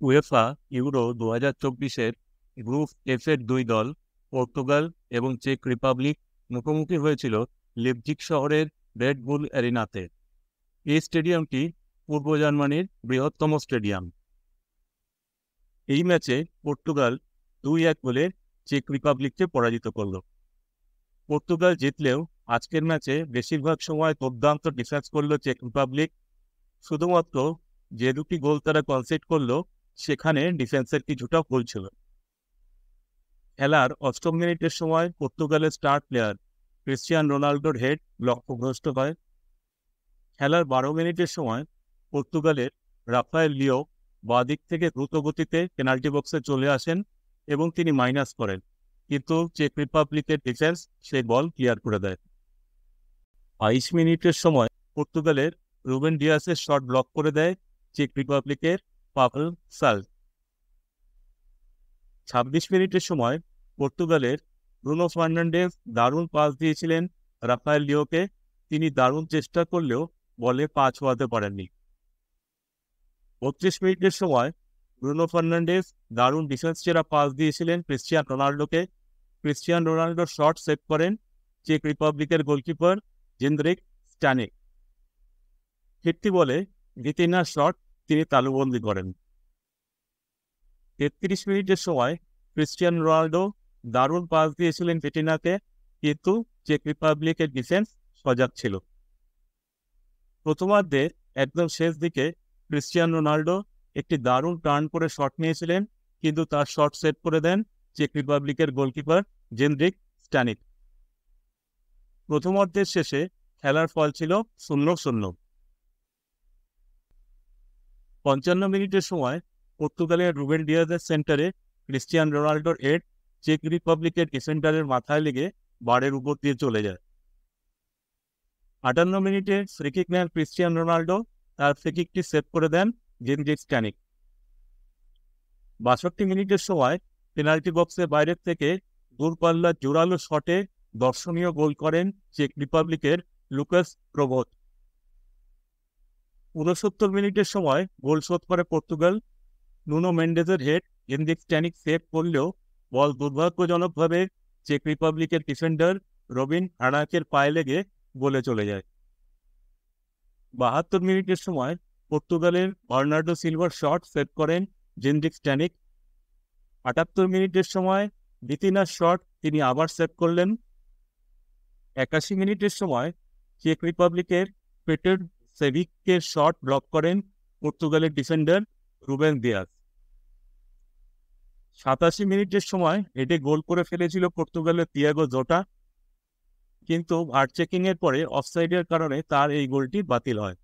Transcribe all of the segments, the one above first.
UEFA euro 2024-এর group এফ-এর দুই দল Portugal এবং চেক রিপাবলিক মুখোমুখি হয়েছিল লিপজিগ শহরের রেড বুল অ্যারিনাতে। এই স্টেডিয়ামটি পূর্ব জার্মানির বৃহত্তম স্টেডিয়াম। এই ম্যাচে পর্তুগাল 2-1 গোলে চেক রিপাবলিককে পরাজিত করল। পর্তুগাল জিতলেও আজকের ম্যাচে বেশিরভাগ সময় দুর্দান্ত ডিফেন্স করল চেক রিপাবলিক। শুধুমাত্র যে দুটি গোল তারা কনসিড করল সেখানে ডিফেন্সের কিছুটা ভুল ছিল। খেলার 8ম মিনিটের সময় পর্তুগালের স্টার প্লেয়ার ক্রিস্টিয়ানো রোনাল্ডোর হেড লক্ষ্যভ্রষ্ট হয়। খেলার 12 মিনিটের সময় পর্তুগালের রাফায়েল লিও বাঁ দিক থেকে দ্রুত গতিতে পেনাল্টি বক্সে চলে আসেন এবং তিনি মাইনাস করেন, কিন্তু চেক রিপাবলিকের ডিফেন্স সেই বল ক্লিয়ার করে দেয়। 22 মিনিটের সময় পর্তুগালের রুবেন ডিয়াসের শট ব্লক করে দেয় চেক রিপাবলিকের পাভেল সাল। 26 মিনিটের সময় পর্তুগালের ব্রুনো ফার্নান্ডেজ দারুণ পাস দিয়েছিলেন রাফায়েল লিওকে। তিনি দারুণ চেষ্টা করলেও বলে পা ছোঁয়াতে পারেননি। 32 মিনিটের সময় ব্রুনো ফার্নান্ডেজ দারুণ ডিফেন্স সেরা পাস দিয়েছিলেন ক্রিস্টিয়ানো রোনাল্ডোকে। ক্রিস্টিয়ানো রোনাল্ডোর শট সেভ করেন চেক রিপাবলিকের গোলকিপার জেন্দ্রিক স্ট্যানিক। ফিরতি বলে ভিতিনার শট তিনি তালুবন্দি করেন। 33 মিনিটের সময় ক্রিস্টিয়ানো রোনাল্ডো দারুণ পাস দিয়েছিলেন ভিতিনাকে, কিন্তু চেক রিপাবলিকের ডিফেন্স সজাগ ছিল। প্রথমার্ধে একদম শেষ দিকে ক্রিস্টিয়ানো রোনাল্ডো একটি দারুণ টার্ন করে শট নিয়েছিলেন, কিন্তু তার শট সেভ করে দেন চেক রিপাবলিকের গোলকিপার জেন্দ্রিক স্ট্যানিক। প্রথমার্ধের শেষে খেলার ফল ছিল 0-0। 55 মিনিটের সময় পর্তুগালের রুবেন ডিয়াসের সেন্টারে ক্রিস্টিয়ানো রোনাল্ডোর হেড চেক রিপাবলিকের ডিফেন্ডারের মাথায় লেগে বারের উপর দিয়ে চলে যায়। 58 মিনিটে ফ্রিকিক নেন ক্রিস্টিয়ানো রোনাল্ডো, তার ফ্রিকিকটি সেভ করে দেন জেন্দ্রিক স্ট্যানিক। 62 মিনিটের সময় পেনাল্টি বক্সের বাইরের থেকে দূরপাল্লার জোরালো শটে দর্শনীয় গোল করেন চেক রিপাবলিকের লুকাস প্রবোত। 69 মিনিটের সময় গোল শোধ করে পর্তুগাল। নুনো মেন্ডেজের হেড জেন্দ্রিক স্ট্যানিক সেভ করলেও বল দুর্ভাগ্যজনকভাবে চেক রিপাবলিকের ডিফেন্ডার রবিন হানাকের পায়ে লেগে গোলে চলে যায়। 72 মিনিটের সময় পর্তুগালের বার্নার্ডো সিলভার শট সেভ করেন জেন্দ্রিক স্ট্যানিক। 78 মিনিটের সময় ভিতিনার শট তিনি আবার সেভ করলেন। 81 মিনিটের সময় চেক রিপাবলিকের পেটার সেভিকের শট ব্লক করেন পর্তুগালের ডিফেন্ডার রুবেন দিয়াস। 87 মিনিটের সময় হেডে গোল করে ফেলেছিল পর্তুগালের তিয়াগো জোটা, কিন্তু ভার চেকিং এর পরে অফসাইডের কারণে তার এই গোলটি বাতিল হয়।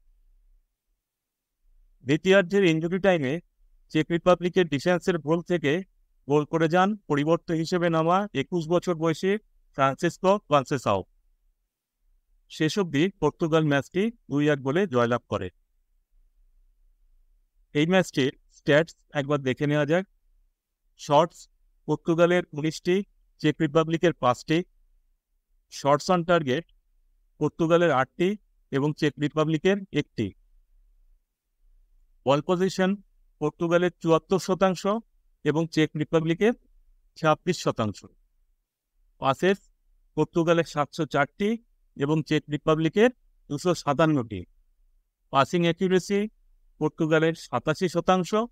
দ্বিতীয়ার্ধের ইনজুরি টাইমে চেক রিপাবলিকের ডিফেন্সের ভুল থেকে গোল করে যান পরিবর্তন হিসেবে নামা 21 বছর বয়সী ফ্রান্সিসকো কনসেসাও। শেষ অবধি পর্তুগাল ম্যাচটি 2-1 গোলে জয়লাভ করে। এই ম্যাচটির স্ট্যাটস একবার দেখে নেওয়া যাক। শটস পর্তুগালের 19টি, চেক রিপাবলিকের 5টি। শটস অন টার্গেট পর্তুগালের 8টি এবং চেক রিপাবলিকের 1টি। বল পজিশন পর্তুগালের 74% এবং চেক রিপাবলিকের 26%। পাসেস পর্তুগালের 704টি এবং চেক রিপাবলিকের 257টি। পাসিং অ্যাকিউরেসি পর্তুগালের 87%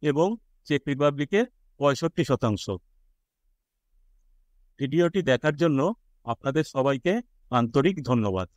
এবং চেক রিপাবলিকের 65%। ভিডিওটি দেখার জন্য আপনাদের সবাইকে আন্তরিক ধন্যবাদ।